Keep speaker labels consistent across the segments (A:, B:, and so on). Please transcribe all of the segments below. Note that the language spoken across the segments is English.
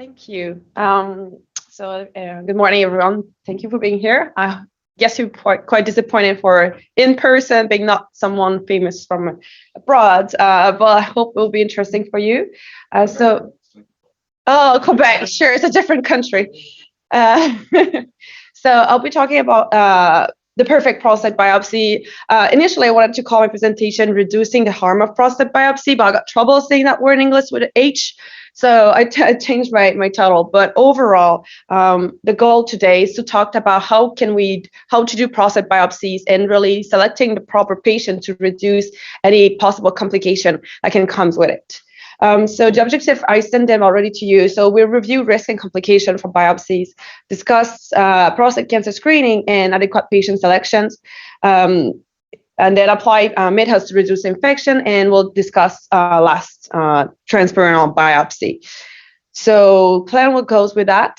A: Thank you. Good morning, everyone. Thank you for being here. I guess you're quite disappointed for in person, being not someone famous from abroad, but I hope it will be interesting for you. Oh, Quebec, sure, it's a different country. Uh, so I'll be talking about the perfect prostate biopsy. Initially, I wanted to call my presentation "Reducing the Harm of Prostate Biopsy," but I got trouble saying that word in English with an H. So I changed my title. But overall, the goal today is to talk about how to do prostate biopsies and really selecting the proper patient to reduce any possible complication that can come with it. So the objective, I sent them already to you. So we'll review risk and complication from biopsies, discuss prostate cancer screening and adequate patient selections, and then apply methods to reduce infection, and we'll discuss last transperineal biopsy. So plan what goes with that.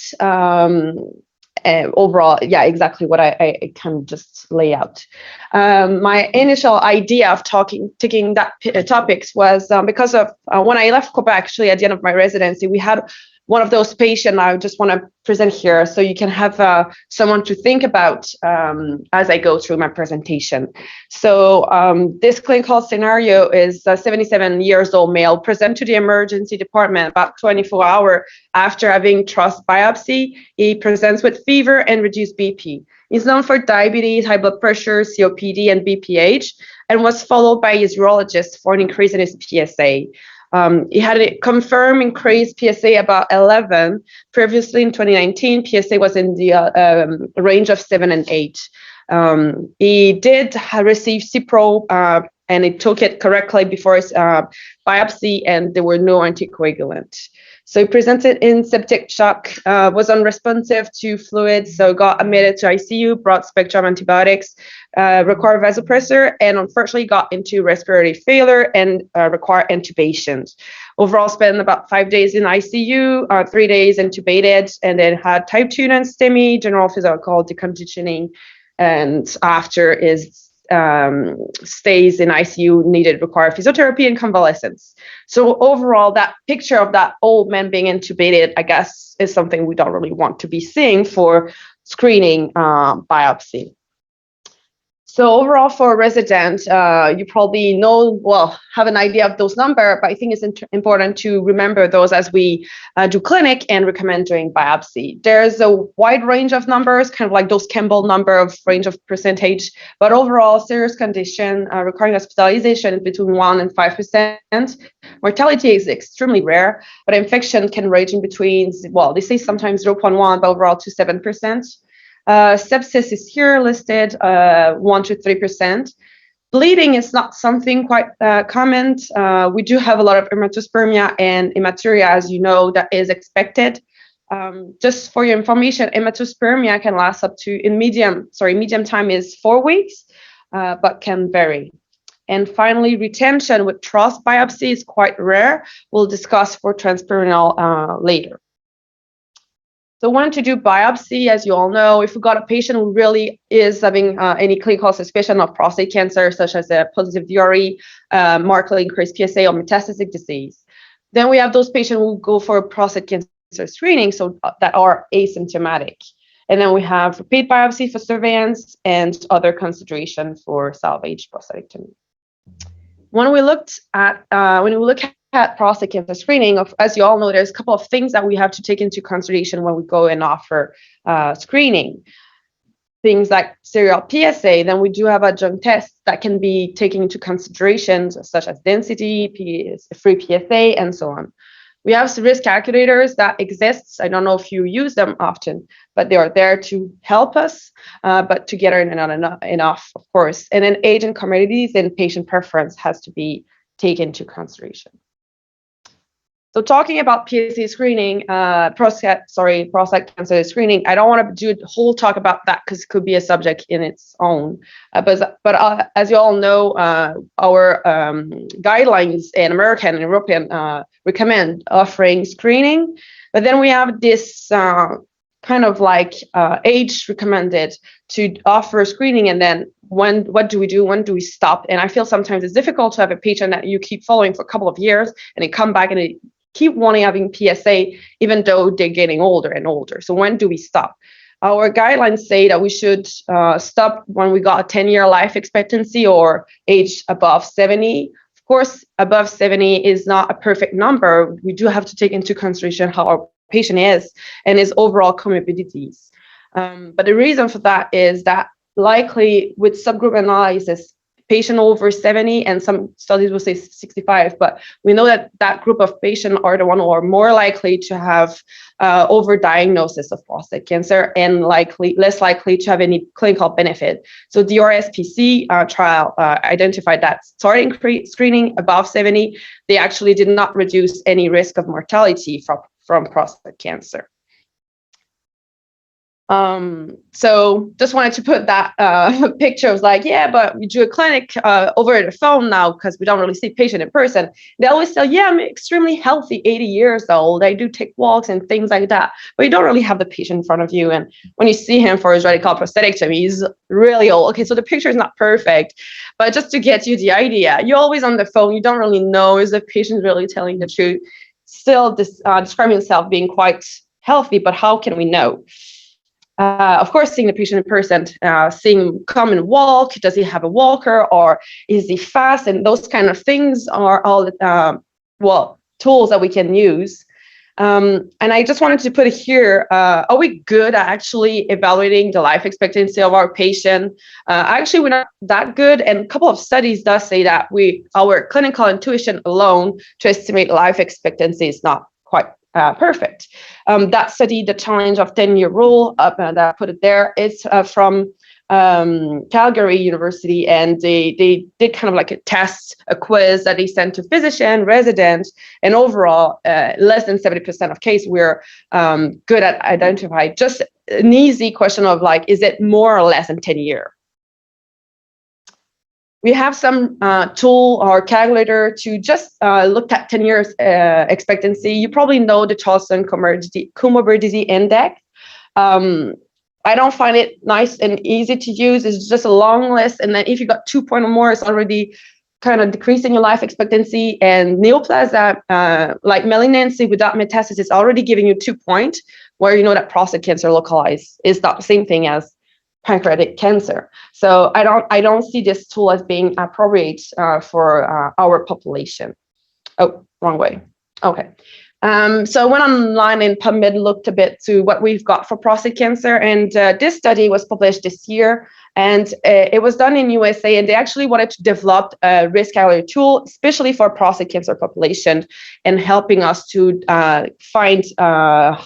A: Overall, yeah, exactly what I can just lay out. My initial idea of taking that topics was because of when I left Quebec, actually at the end of my residency, we had one of those patients I just want to present here so you can have someone to think about as I go through my presentation. So this clinical scenario is a 77 years old male present to the emergency department about 24 hours after having TRUST biopsy. He presents with fever and reduced BP. He's known for diabetes, high blood pressure, COPD, and BPH, and was followed by his urologist for an increase in his PSA. He had a confirmed increased PSA about 11. Previously in 2019, PSA was in the range of 7 and 8. He did receive CIPRO and he took it correctly before his biopsy, and there were no anticoagulants. So he presented in septic shock, was unresponsive to fluids, so got admitted to ICU, broad spectrum antibiotics, required vasopressor, and unfortunately got into respiratory failure and required intubation. Overall, spent about 5 days in ICU, 3 days intubated, and then had type 2 non-STEMI, general physical deconditioning, and after his stays in ICU required physiotherapy and convalescence. So overall, that picture of that old man being intubated, I guess, is something we don't really want to be seeing for screening biopsy. So overall, for a resident, you probably have an idea of those numbers, but I think it's important to remember those as we do clinic and recommend doing biopsy. There's a wide range of numbers, kind of like those Campbell number of range of percentage, but overall, serious condition requiring hospitalization is between 1% and 5%. Mortality is extremely rare, but infection can range in between, they say sometimes 0.1, but overall to 7%. Sepsis is here listed 1 to 3%. Bleeding is not something quite common. We do have a lot of hematospermia and hematuria, as you know, that is expected. Just for your information, hematospermia can last up to, medium time is 4 weeks, but can vary. And finally, retention with TRUST biopsy is quite rare. We'll discuss for transperineal later. So when to do biopsy, as you all know, if we've got a patient who really is having any clinical suspicion of prostate cancer, such as a positive DRE, markedly increased PSA or metastatic disease, then we have those patients who go for prostate cancer screening, so that are asymptomatic. And then we have repeat biopsy for surveillance and other consideration for salvage prostatectomy. When we look at prostate cancer screening, as you all know, there's a couple of things that we have to take into consideration when we go and offer screening. Things like serial PSA, then we do have adjunct tests that can be taken into consideration, such as density, free PSA, and so on. We have risk calculators that exist. I don't know if you use them often, but they are there to help us, but together are not enough, of course. And then age and comorbidities and patient preference has to be taken into consideration. So talking about PSA screening, prostate cancer screening, I don't want to do a whole talk about that because it could be a subject in its own. But as you all know, our guidelines in American and European recommend offering screening. But then we have this kind of like age recommended to offer screening, and then what do we do? When do we stop? And I feel sometimes it's difficult to have a patient that you keep following for a couple of years and they come back and keep wanting having PSA, even though they're getting older and older. So when do we stop? Our guidelines say that we should stop when we got a 10-year life expectancy or age above 70. Of course, above 70 is not a perfect number. We do have to take into consideration how our patient is and his overall comorbidities. But the reason for that is that likely with subgroup analysis, patient over 70, and some studies will say 65, but we know that that group of patients are the one who are more likely to have overdiagnosis of prostate cancer and less likely to have any clinical benefit. So the RSPC trial identified that starting screening above 70, they actually did not reduce any risk of mortality from prostate cancer. So just wanted to put that picture. I was like, yeah, but we do a clinic over the phone now because we don't really see patient in person. They always say, yeah, I'm extremely healthy, 80 years old. I do take walks and things like that. But you don't really have the patient in front of you. And when you see him for his radical prostatectomy, he's really old. Okay, so the picture is not perfect. But just to get you the idea, you're always on the phone. You don't really know, is the patient really telling the truth? Still describing himself being quite healthy, but how can we know? Of course, seeing the patient in person, seeing him come and walk, does he have a walker or is he fast? And those kind of things are all, tools that we can use. And I just wanted to put here, are we good at actually evaluating the life expectancy of our patient? Actually, we're not that good. And a couple of studies does say that our clinical intuition alone to estimate life expectancy is not quite perfect. That study, the challenge of 10-year rule, that I put it there, is from Calgary University, and they did kind of like a test, a quiz that they sent to physician, residents, and overall, less than 70% of cases we're good at identifying. Just an easy question of like, is it more or less than 10 years? We have some tool or calculator to just look at 10 years expectancy. You probably know the Charleston Comorbidity Index. I don't find it nice and easy to use. It's just a long list. And then if you got 2 points or more, it's already kind of decreasing your life expectancy. And neoplasm, like malignancy without metastasis, is already giving you 2 points, where you know that prostate cancer localized is not the same thing as pancreatic cancer. So I don't see this tool as being appropriate for our population. Oh, wrong way. Okay. So I went online and PubMed looked a bit to what we've got for prostate cancer. And this study was published this year, and it was done in USA, and they actually wanted to develop a risk calculator tool, especially for prostate cancer population, and helping us to find a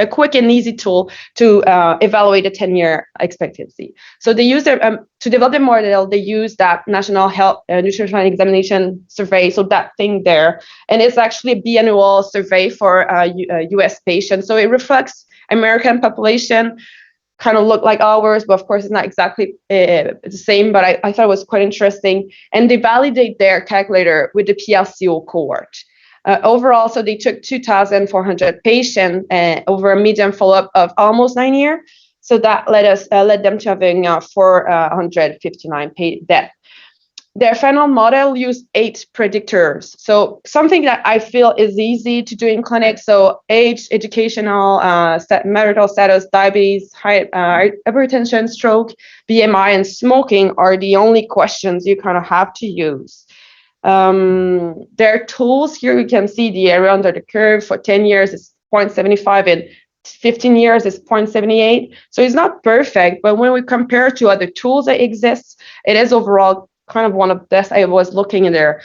A: quick and easy tool to evaluate a 10-year expectancy. So they use to develop the model, they use that National Health Nutrition Examination Survey, so that thing there. And it's actually a biannual survey for US patients. So it reflects American population, kind of look like ours, but of course it's not exactly the same, but I thought it was quite interesting. And they validate their calculator with the PLCO cohort. Overall, so they took 2,400 patients over a median follow-up of almost 9 years. So that led them to having 459 deaths. Their final model used 8 predictors. So something that I feel is easy to do in clinic. So age, educational, marital status, diabetes, hypertension, stroke, BMI, and smoking are the only questions you kind of have to use. Their tools here, you can see the area under the curve for 10 years is 0.75 and 15 years is 0.78. So it's not perfect, but when we compare to other tools that exist, it is overall kind of one of the best. I was looking in their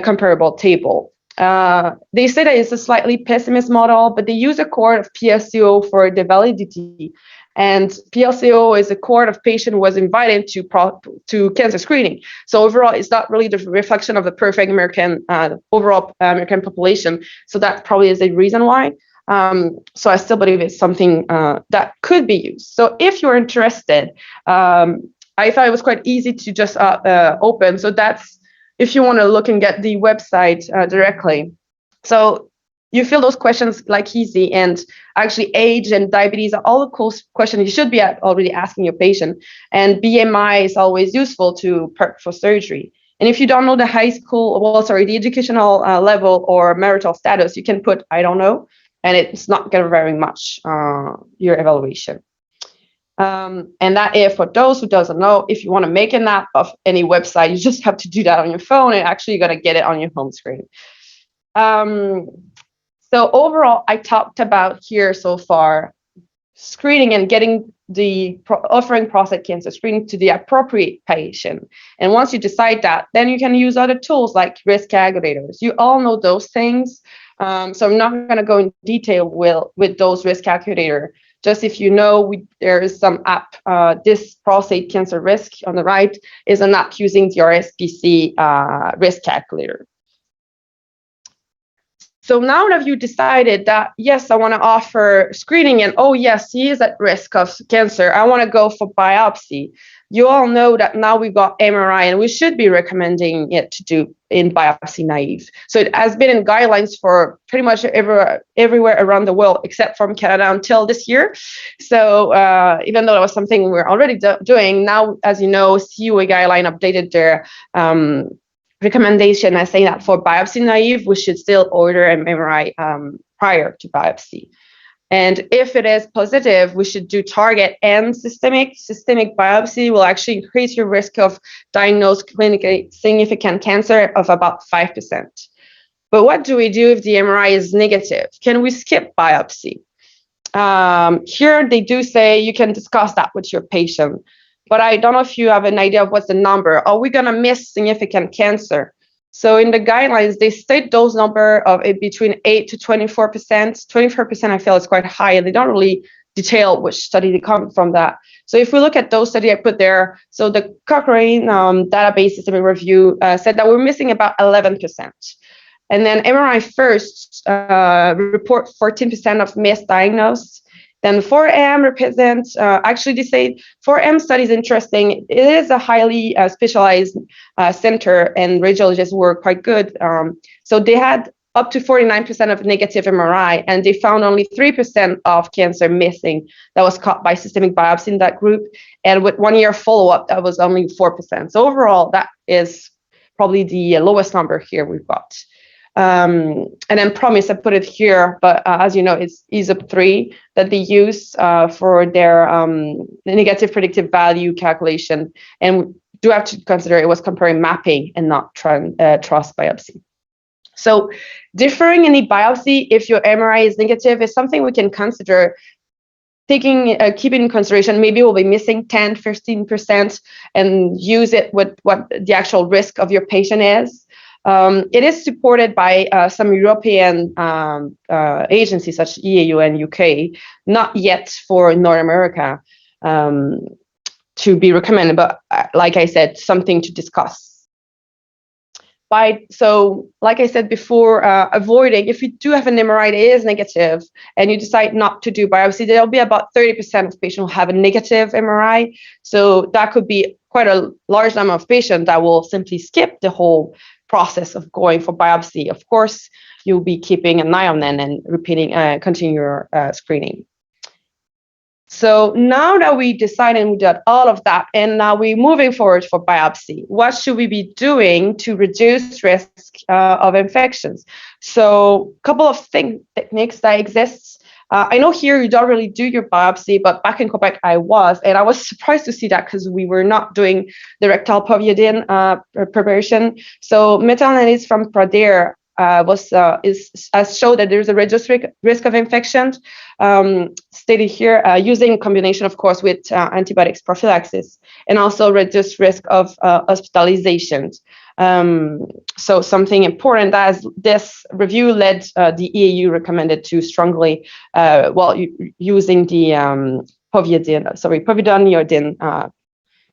A: comparable table. They say that it's a slightly pessimist model, but they use a cohort of PSCO for the validity. And PLCO is a cohort of patient who was invited to cancer screening. So overall, it's not really the reflection of the perfect American overall American population. So that probably is a reason why. So I still believe it's something that could be used. So if you're interested, I thought it was quite easy to just open. So that's if you want to look and get the website directly. So you feel those questions like easy, and actually age and diabetes are all the questions you should be already asking your patient. And BMI is always useful to prep for surgery. And if you don't know the high school, well, sorry, the educational level or marital status, you can put, I don't know, and it's not going to vary much your evaluation. And that is for those who doesn't know, if you want to make an app of any website, you just have to do that on your phone, and actually you're going to get it on your home screen. So overall, I talked about here so far screening and getting offering prostate cancer screening to the appropriate patient. And once you decide that, then you can use other tools like risk calculators. You all know those things. So I'm not going to go in detail with those risk calculator. Just if you know, there is some app, this prostate cancer risk on the right is an app using the RSPC risk calculator. So now that you decided that, yes, I want to offer screening and, oh, yes, he is at risk of cancer, I want to go for biopsy. You all know that now we've got MRI and we should be recommending it to do in biopsy naive. So it has been in guidelines for pretty much everywhere around the world, except from Canada until this year. So even though that was something we were already doing, now, as you know, CUA guideline updated their recommendation. I say that for biopsy naive, we should still order an MRI prior to biopsy. And if it is positive, we should do target and systemic. Systemic biopsy will actually increase your risk of diagnosed clinically significant cancer of about 5%. But what do we do if the MRI is negative? Can we skip biopsy? Here they do say you can discuss that with your patient. But I don't know if you have an idea of what's the number. Are we going to miss significant cancer? So in the guidelines, they state those number of between 8 to 24%. 24% I feel is quite high, and they don't really detail which study they come from that. So if we look at those studies I put there, so the Cochrane database systemic review said that we're missing about 11%. And then MRI first report 14% of misdiagnosed. Then 4M represents, actually they say 4M study is interesting. It is a highly specialized center, and radiologists were quite good. So they had up to 49% of negative MRI, and they found only 3% of cancer missing that was caught by systemic biopsy in that group. And with 1 year follow-up, that was only 4%. So overall, that is probably the lowest number here we've got. And then PROMIS, I put it here, but as you know, it's ESOP3 that they use for their negative predictive value calculation. And do have to consider it was comparing mapping and not TRUST biopsy. So differing any biopsy if your MRI is negative is something we can consider keeping in consideration. Maybe we'll be missing 10, 15% and use it with what the actual risk of your patient is. It is supported by some European agencies such as EAU and UK, not yet for North America to be recommended, but like I said, something to discuss. So like I said before, avoiding, if you do have an MRI that is negative and you decide not to do biopsy, there'll be about 30% of patients who have a negative MRI. So that could be quite a large number of patients that will simply skip the whole process of going for biopsy. Of course, you'll be keeping an eye on them and repeating, continue your screening. So now that we decided we did all of that, and now we're moving forward for biopsy, what should we be doing to reduce risk of infections? So a couple of techniques that exist. I know here you don't really do your biopsy, but back in Quebec I was, and I was surprised to see that because we were not doing the rectal povidone preparation. So meta-analysis from Prostate has showed that there's a reduced risk of infection, stated here, using combination, of course, with antibiotics prophylaxis, and also reduced risk of hospitalizations. So something important as this review led the EAU recommended to strongly, using the povidone iodine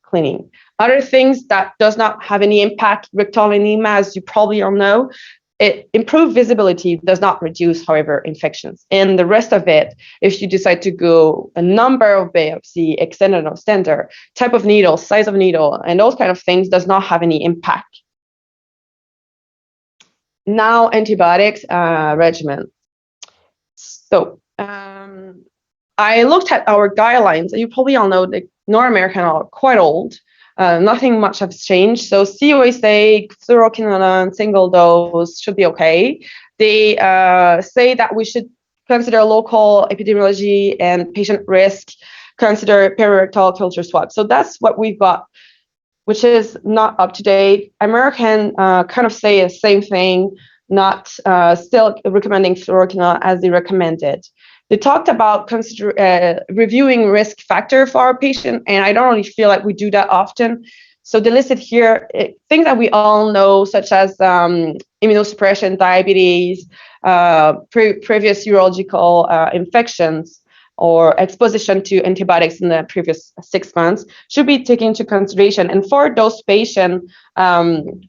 A: cleaning. Other things that does not have any impact, rectal enema, as you probably all know, it improved visibility, does not reduce, however, infections. And the rest of it, if you decide to go a number of biopsy, extended or standard, type of needle, size of needle, and those kind of things does not have any impact. Now, antibiotics regimen. So I looked at our guidelines. You probably all know that North American are quite old. Nothing much has changed. So COA say fluoroquinolone single dose should be okay. They say that we should consider local epidemiology and patient risk, consider perirectal culture swab. So that's what we've got, which is not up to date. American kind of say the same thing, not still recommending fluoroquinolone as they recommended. They talked about reviewing risk factor for our patient, and I don't really feel like we do that often. So they listed here things that we all know, such as immunosuppression, diabetes, previous urological infections, or exposition to antibiotics in the previous 6 months should be taken into consideration. And for those patients,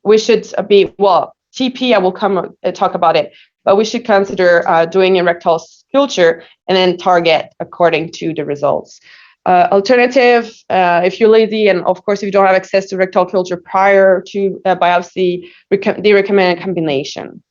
A: we should be, well, TP, I will come talk about it, but we should consider doing a rectal culture and then target according to the results. Alternative, if you're lazy and of course if you don't have access to rectal culture prior to biopsy, they recommend a combination.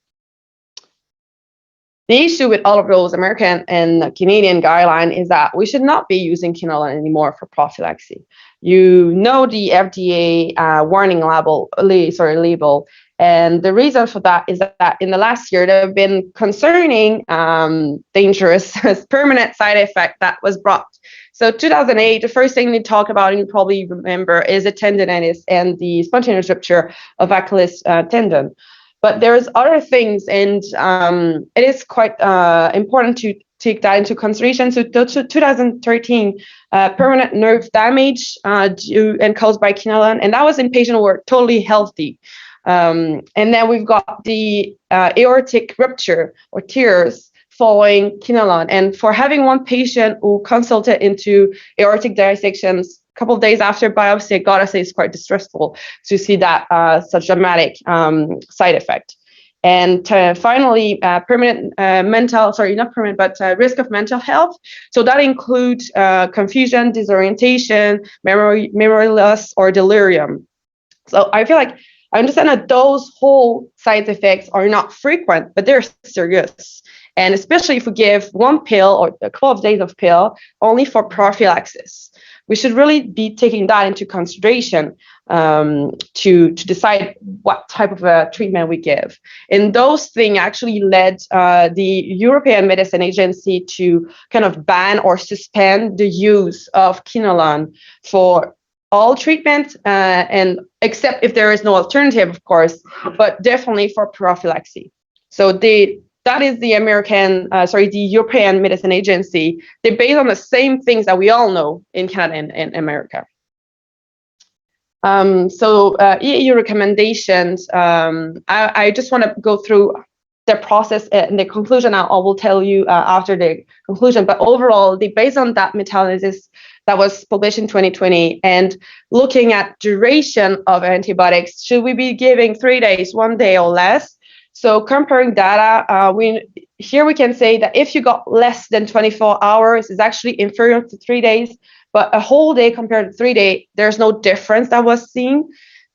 A: The issue with all of those American and Canadian guidelines is that we should not be using quinolone anymore for prophylaxis. You know the FDA warning label, and the reason for that is that in the last year there have been concerning, dangerous, permanent side effect that was brought. So 2008, the first thing they talk about, and you probably remember, is the tendinitis and the spontaneous rupture of Achilles tendon. But there's other things, and it is quite important to take that into consideration. So 2013, permanent nerve damage due and caused by quinolone, and that was in patients who were totally healthy. And then we've got the aortic rupture or tears following quinolone. And for having one patient who consulted into aortic dissections a couple of days after biopsy, I gotta say it's quite distressful to see that such dramatic side effect. And finally, permanent risk of mental health. So that includes confusion, disorientation, memory loss, or delirium. So I feel like I understand that those whole side effects are not frequent, but they're serious. And especially if we give one pill or a couple of days of pill only for prophylaxis, we should really be taking that into consideration to decide what type of treatment we give. And those things actually led the European Medicine Agency to kind of ban or suspend the use of quinolone for all treatment, and except if there is no alternative, of course, but definitely for prophylaxis. So that is the the European Medicine Agency. They're based on the same things that we all know in Canada and America. EU recommendations, I just want to go through the process and the conclusion. I will tell you after the conclusion, but overall, based on that meta-analysis that was published in 2020 and looking at duration of antibiotics, should we be giving 3 days, 1 day or less? So comparing data, here we can say that if you got less than 24 hours, it's actually inferior to 3 days, but a whole day compared to 3 days, there's no difference that was seen.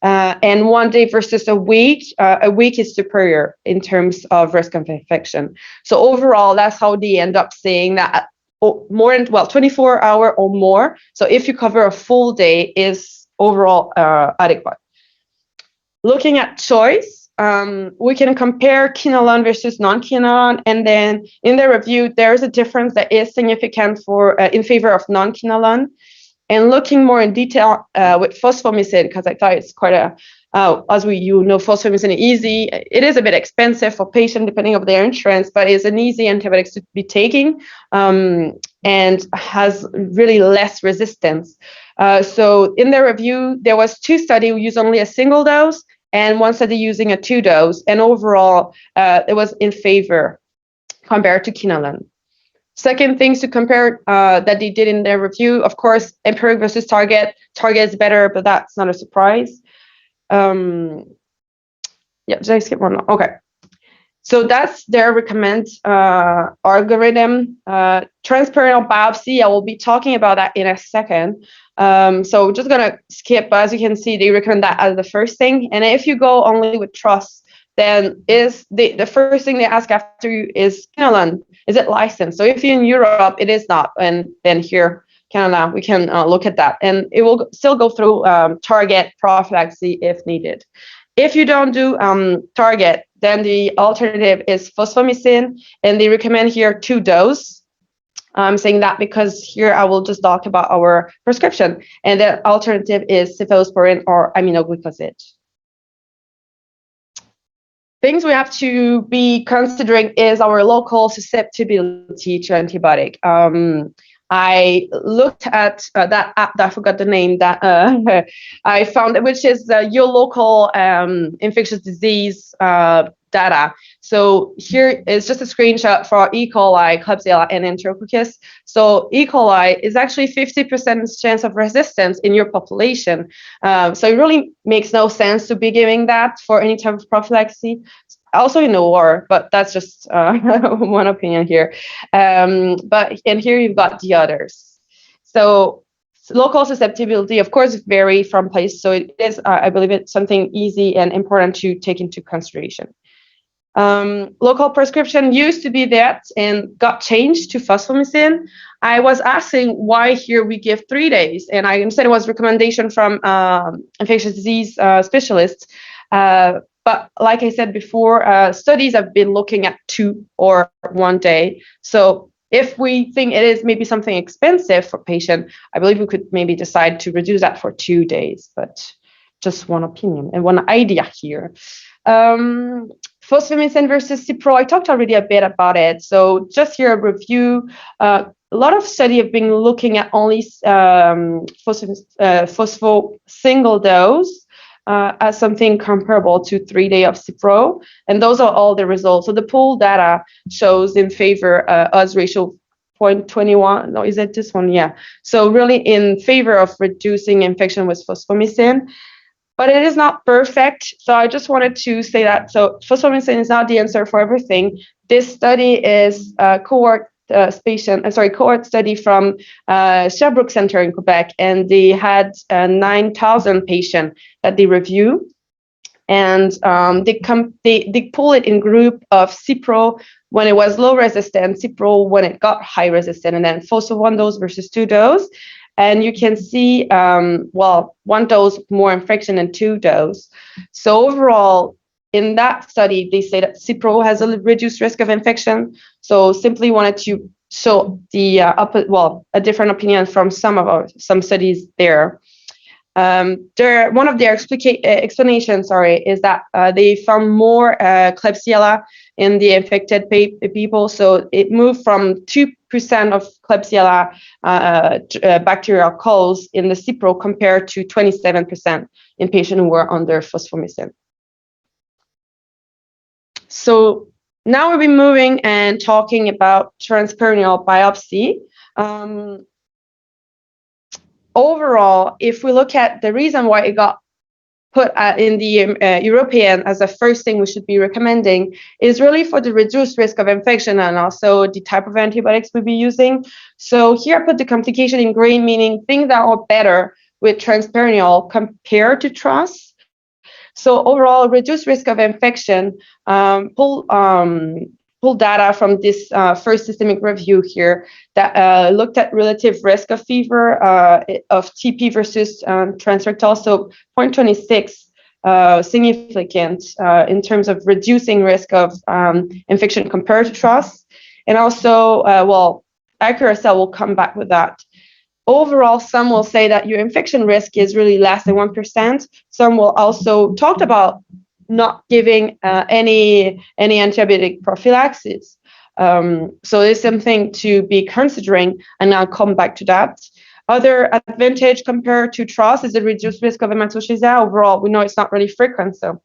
A: And 1 day versus a week is superior in terms of risk of infection. So overall, that's how they end up saying that more than 24 hours or more. So if you cover a full day, is overall adequate. Looking at choice, we can compare quinolone versus non-quinolone, and then in the review, there is a difference that is significant for in favor of non-quinolone. And looking more in detail with fosfomycin, because I thought it's quite fosfomycin is easy. It is a bit expensive for patients depending on their insurance, but it's an easy antibiotic to be taking and has really less resistance. So in the review, there was 2 studies who used only a single dose and 1 study using a 2 dose. And overall, it was in favor compared to quinolone. Second things to compare that they did in their review, of course, empiric versus target. Target is better, but that's not a surprise. Did I skip one? Okay. So that's their recommend algorithm. Transperineal biopsy, I will be talking about that in a second. So just gonna skip, but as you can see, they recommend that as the first thing. And if you go only with trust, then is the first thing they ask after you is quinolone, is it licensed? So if you're in Europe, it is not, and then here we can look at that, and it will still go through target prophylaxis if needed. If you don't do target, then the alternative is fosfomycin, and they recommend here 2 doses. I'm saying that because here I will just talk about our prescription, and the alternative is cephalosporin or aminoglycoside. Things we have to be considering is our local susceptibility to antibiotic. I looked at that app that I forgot the name that I found, which is your local infectious disease data. So here is just a screenshot for E. coli, Klebsiella, and Enterococcus. So E. coli is actually 50% chance of resistance in your population. So it really makes no sense to be giving that for any type of prophylaxis. Also in the war, but that's just one opinion here. But here you've got the others. So local susceptibility, of course, vary from place. So it is, I believe, it's something easy and important to take into consideration. Local prescription used to be that and got changed to fosfomycin. I was asking why here we give 3 days, and I understand it was recommendation from infectious disease specialists. But like I said before, studies have been looking at 2 or 1 day. So if we think it is maybe something expensive for patient, I believe we could maybe decide to reduce that for 2 days, but just one opinion and one idea here. Fosfomycin versus Cipro, I talked already a bit about it. So just here a review. A lot of study have been looking at only phospho single dose as something comparable to 3 days of Cipro, and those are all the results. So the pool data shows in favor odds ratio 0.21. No, is it this one? Yeah. So really in favor of reducing infection with fosfomycin. But it is not perfect. So I just wanted to say that. So fosfomycin is not the answer for everything. This study is a cohort study from Sherbrooke Center in Quebec, and they had 9,000 patients that they review, and they pull it in group of Cipro when it was low resistant, Cipro when it got high resistant, and then fosfo 1 dose versus 2 dose. And you can see, 1 dose more infection than 2 dose. So overall, in that study, they say that Cipro has a reduced risk of infection. So simply wanted to show the a different opinion from some studies there. One of their explanations, is that they found more Klebsiella in the infected people. So it moved from 2% of Klebsiella bacterial cause in the Cipro compared to 27% in patients who were under fosfomycin. So now we'll be moving and talking about transperineal biopsy. Overall, if we look at the reason why it got put in the European as the first thing we should be recommending is really for the reduced risk of infection and also the type of antibiotics we'll be using. So here I put the complication in green, meaning things that are better with transperineal compared to TRUS. So overall, reduced risk of infection, pull data from this first systemic review here that looked at relative risk of fever of TP versus transrectal. So 0.26 significant in terms of reducing risk of infection compared to TRUS. And also, accuracy, will come back with that. Overall, some will say that your infection risk is really less than 1%. Some will also talk about not giving any antibiotic prophylaxis. So it's something to be considering, and I'll come back to that. Other advantage compared to TRUS is the reduced risk of hematochezia. Overall, we know it's not really frequent, so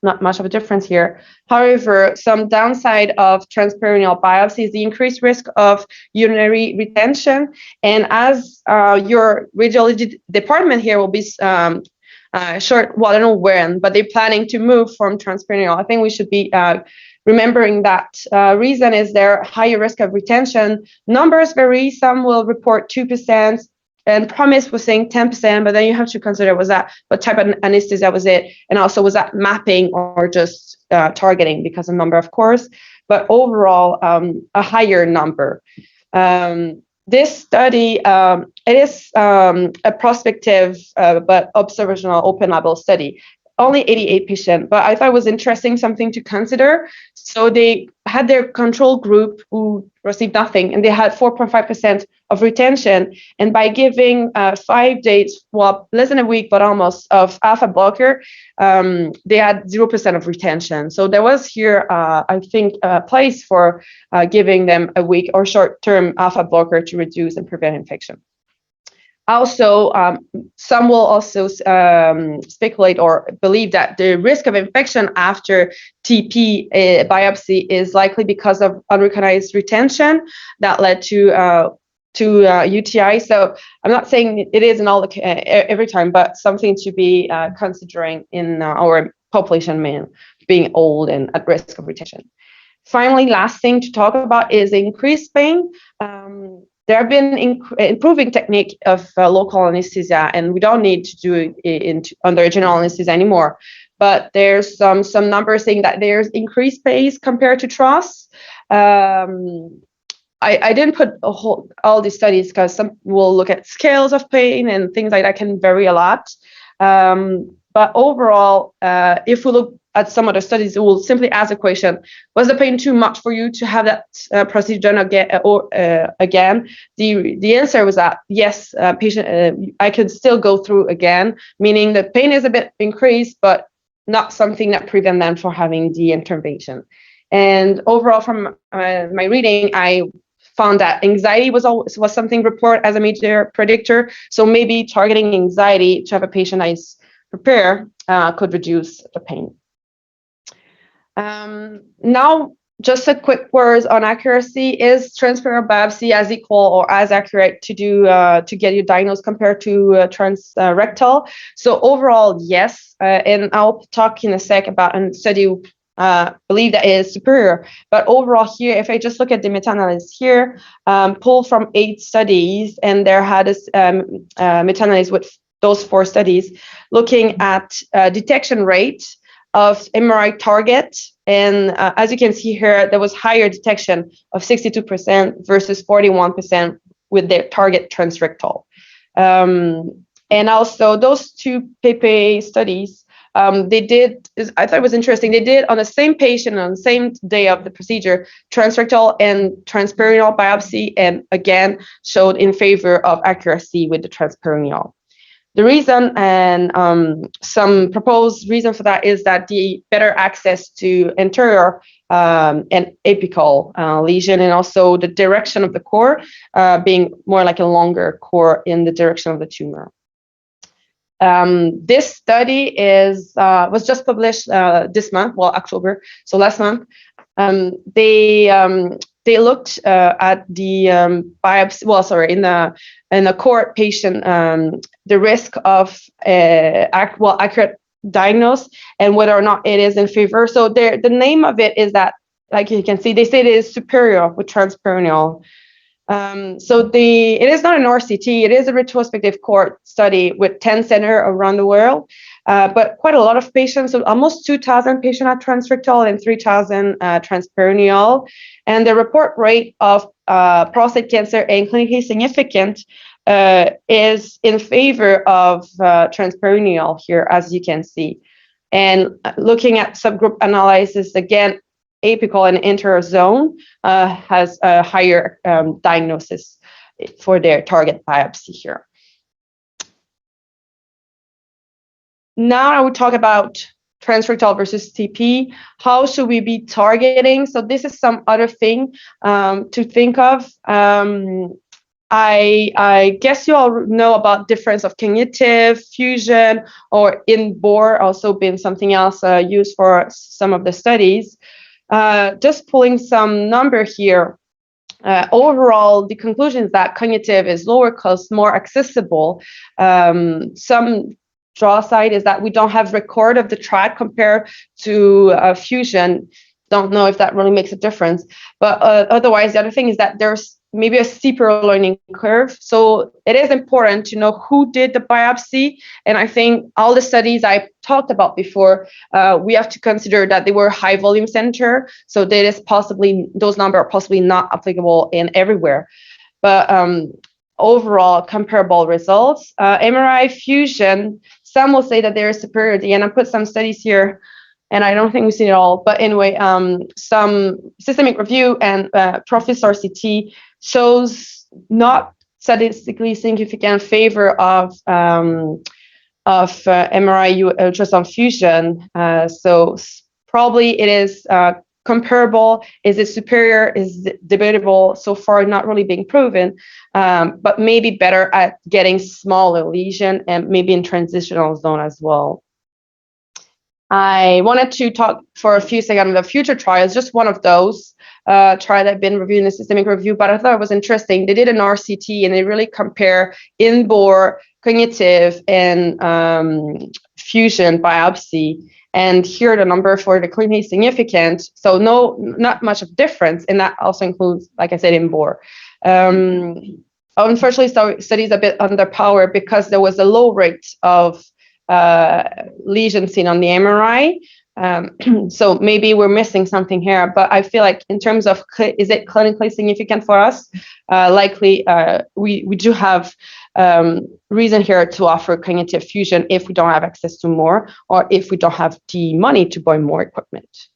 A: not much of a difference here. However, some downside of transperineal biopsy is the increased risk of urinary retention. And as your radiology department here will be short, I don't know when, but they're planning to move from transperineal. I think we should be remembering that reason is their higher risk of retention. Numbers vary. Some will report 2%. And Promise was saying 10%, but then you have to consider what type of anesthesia was it, and also was that mapping or just targeting because of number, of course, but overall a higher number. this study, it is a prospective but observational open label study. Only 88 patients, but I thought it was interesting, something to consider. So they had their control group who received nothing, and they had 4.5% of retention. And by giving 5 days, well, less than a week, but almost, of alpha blocker, they had 0% of retention. So there was here, I think, a place for giving them a week or short-term alpha blocker to reduce and prevent infection. Also, some will also speculate or believe that the risk of infection after TP biopsy is likely because of unrecognized retention that led to UTI. So I'm not saying it is in all every time, but something to be considering in our population being old and at risk of retention. Finally, last thing to talk about is increased pain. There have been improving technique of local anesthesia, and we don't need to do it under general anesthesia anymore. But there's some numbers saying that there's increased pain compared to TROS. I didn't put all these studies because some will look at scales of pain and things like that can vary a lot. But overall, if we look at some of the studies, it will simply ask the question, was the pain too much for you to have that procedure done again? The answer was that yes, patient, I could still go through again, meaning the pain is a bit increased, but not something that prevents them from having the intervention. And overall, from my reading, I found that anxiety was something reported as a major predictor. So maybe targeting anxiety to have a patient that is prepared could reduce the pain. Now, just a quick word on accuracy. Is transperineal biopsy as equal or as accurate to do to get you diagnosed compared to transrectal? So overall, yes. And I'll talk in a sec about a study believe that is superior. But overall here, if I just look at the meta-analysis here, pulled from 8 studies, and there had a meta-analysis with those 4 studies looking at detection rate of MRI target. And as you can see here, there was higher detection of 62% versus 41% with their target transrectal. And also those 2 PP studies, they did, I thought it was interesting, they did on the same patient on the same day of the procedure, transrectal and transperineal biopsy, and again showed in favor of accuracy with the transperineal. The reason, and some proposed reason for that, is that the better access to anterior and apical lesion, and also the direction of the core being more like a longer core in the direction of the tumor. This study was just published this month, well, October, so last month. They looked at the biopsy, well, sorry, in the cohort patient, the risk of accurate diagnose and whether or not it is in favor. So the name of it is that, like you can see, they say it is superior with transperineal. So it is not an RCT, it is a retrospective cohort study with 10 centers around the world, but quite a lot of patients, so almost 2,000 patients at transrectal and 3,000 transperineal. And the report rate of prostate cancer and clinically significant is in favor of transperineal here, as you can see. And looking at subgroup analysis, again, apical and anterior zone has a higher diagnosis for their target biopsy here. Now I will talk about transrectal versus TP. How should we be targeting? So this is some other thing to think of. I guess you all know about difference of cognitive fusion or in-bore, also been something else used for some of the studies. Just pulling some number here. Overall, the conclusion is that cognitive is lower cost, more accessible. Some draw side is that we don't have record of the track compared to fusion. Don't know if that really makes a difference. But otherwise, the other thing is that there's maybe a steeper learning curve. So it is important to know who did the biopsy. And I think all the studies I talked about before, we have to consider that they were high volume center. So that is possibly, those numbers are possibly not applicable in everywhere. but overall comparable results. MRI fusion, some will say that there is superiority, and I put some studies here, and I don't think we've seen it all, but anyway, some systemic review and Professor CT shows not statistically significant favor of MRI ultrasound fusion. So probably it is comparable. Is it superior? Is it debatable? So far, not really being proven, but maybe better at getting smaller lesion and maybe in transitional zone as well. I wanted to talk for a few seconds on the future trials, just one of those trial that I've been reviewing the systemic review, but I thought it was interesting. They did an RCT and they really compare in-bore cognitive and fusion biopsy. And here are the number for the clinically significant. So not much of difference, and that also includes, like I said, in-bore. Unfortunately, studies a bit underpowered because there was a low rate of lesions seen on the MRI. So maybe we're missing something here, but I feel like in terms of is it clinically significant for us? Likely we do have reason here to offer cognitive fusion if we don't have access to more, or if we don't have the money to buy more equipment.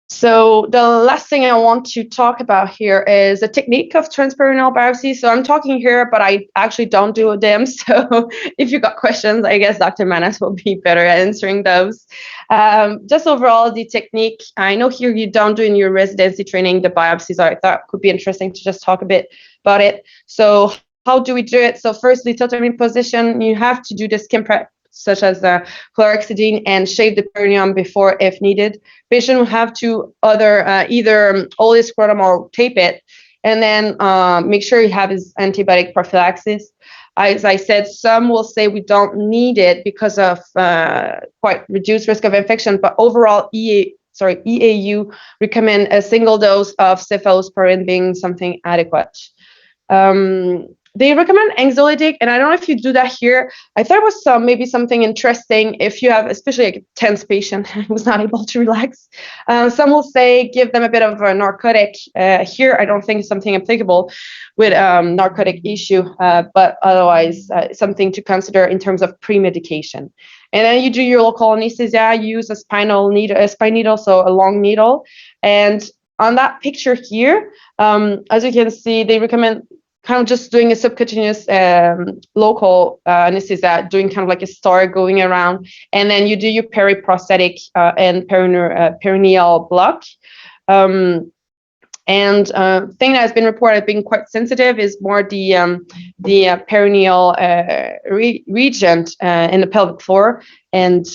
A: So the last thing I want to talk about here is the technique of transperineal biopsy. So I'm talking here, but I actually don't do them. So if you got questions, I guess Dr. Manas will be better at answering those. Just overall, the technique, I know here you don't do in your residency training the biopsies. I thought could be interesting to just talk a bit about it. So how do we do it? So first, the total position, you have to do the skin prep, such as chlorhexidine, and shave the perineum before if needed. Patient will have to either hold his scrotum or tape it, and then make sure he have his antibiotic prophylaxis. As I said, some will say we don't need it because of quite reduced risk of infection, but overall EAU recommend a single dose of cephalosporin being something adequate. They recommend anxiolytic, and I don't know if you do that here. I thought it was maybe something interesting if you have, especially like a tense patient who's not able to relax. Some will say give them a bit of a narcotic. Here, I don't think it's something applicable with narcotic issue, but otherwise something to consider in terms of pre-medication. And then you do your local anesthesia. You use a spine needle, so a long needle. And on that picture here, as you can see, they recommend kind of just doing a subcutaneous local anesthesia, doing kind of like a star going around, and then you do your periprostatic and perineal block. And thing that has been reported being quite sensitive is more the perineal region in the pelvic floor. And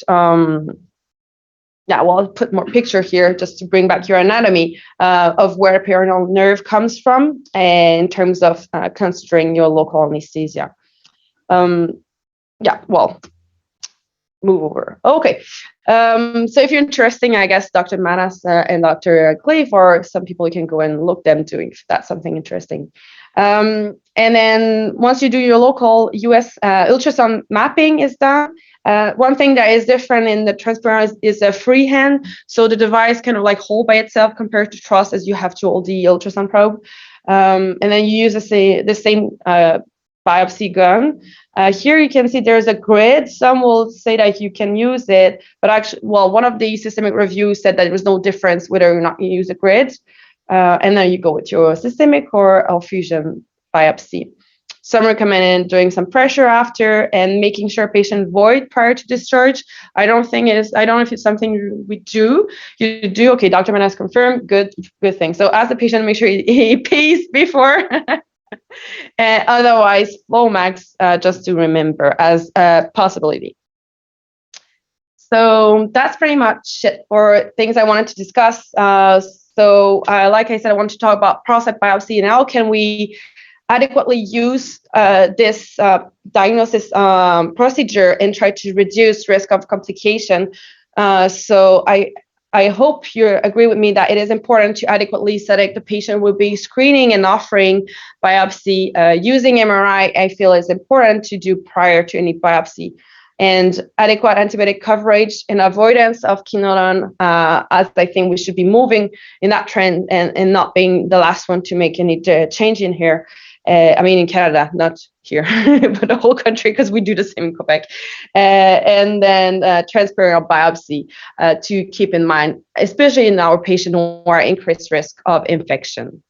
A: yeah, well, I'll put more picture here just to bring back your anatomy of where the perineal nerve comes from in terms of considering your local anesthesia. Yeah, well, move over. Okay. So if you're interested, I guess Dr. Manas and Dr. Glaive, or some people you can go and look them doing if that's something interesting. And then once you do your local US ultrasound mapping is done. One thing that is different in the Transperineal is a freehand. So the device kind of like hold by itself compared to TRUS, as you have to hold the ultrasound probe. And then you use the same biopsy gun. Here you can see there's a grid. Some will say that you can use it, but actually, well, one of the systemic reviews said that there was no difference whether or not you use a grid. And then you go with your systemic or fusion biopsy. Some recommend doing some pressure after and making sure patient void prior to discharge. I don't know if it's something we do. You do, okay, Dr. Manas confirmed, good thing. So ask the patient, make sure he pees before. Otherwise, Flomax, just to remember as a possibility. So that's pretty much it for things I wanted to discuss. So like I said, I want to talk about prostate biopsy and how can we adequately use this diagnosis procedure and try to reduce risk of complication. So I hope you agree with me that it is important to adequately select the patient will be screening and offering biopsy. Using MRI, I feel is important to do prior to any biopsy. and adequate antibiotic coverage and avoidance of quinolone, as I think we should be moving in that trend and not being the last one to make any change in here. I mean, in Canada, not here, but the whole country, because we do the same in Quebec. And then transperineal biopsy to keep in mind, especially in our patients who are increased risk of infection.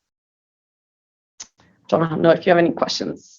A: Don't know if you have any questions.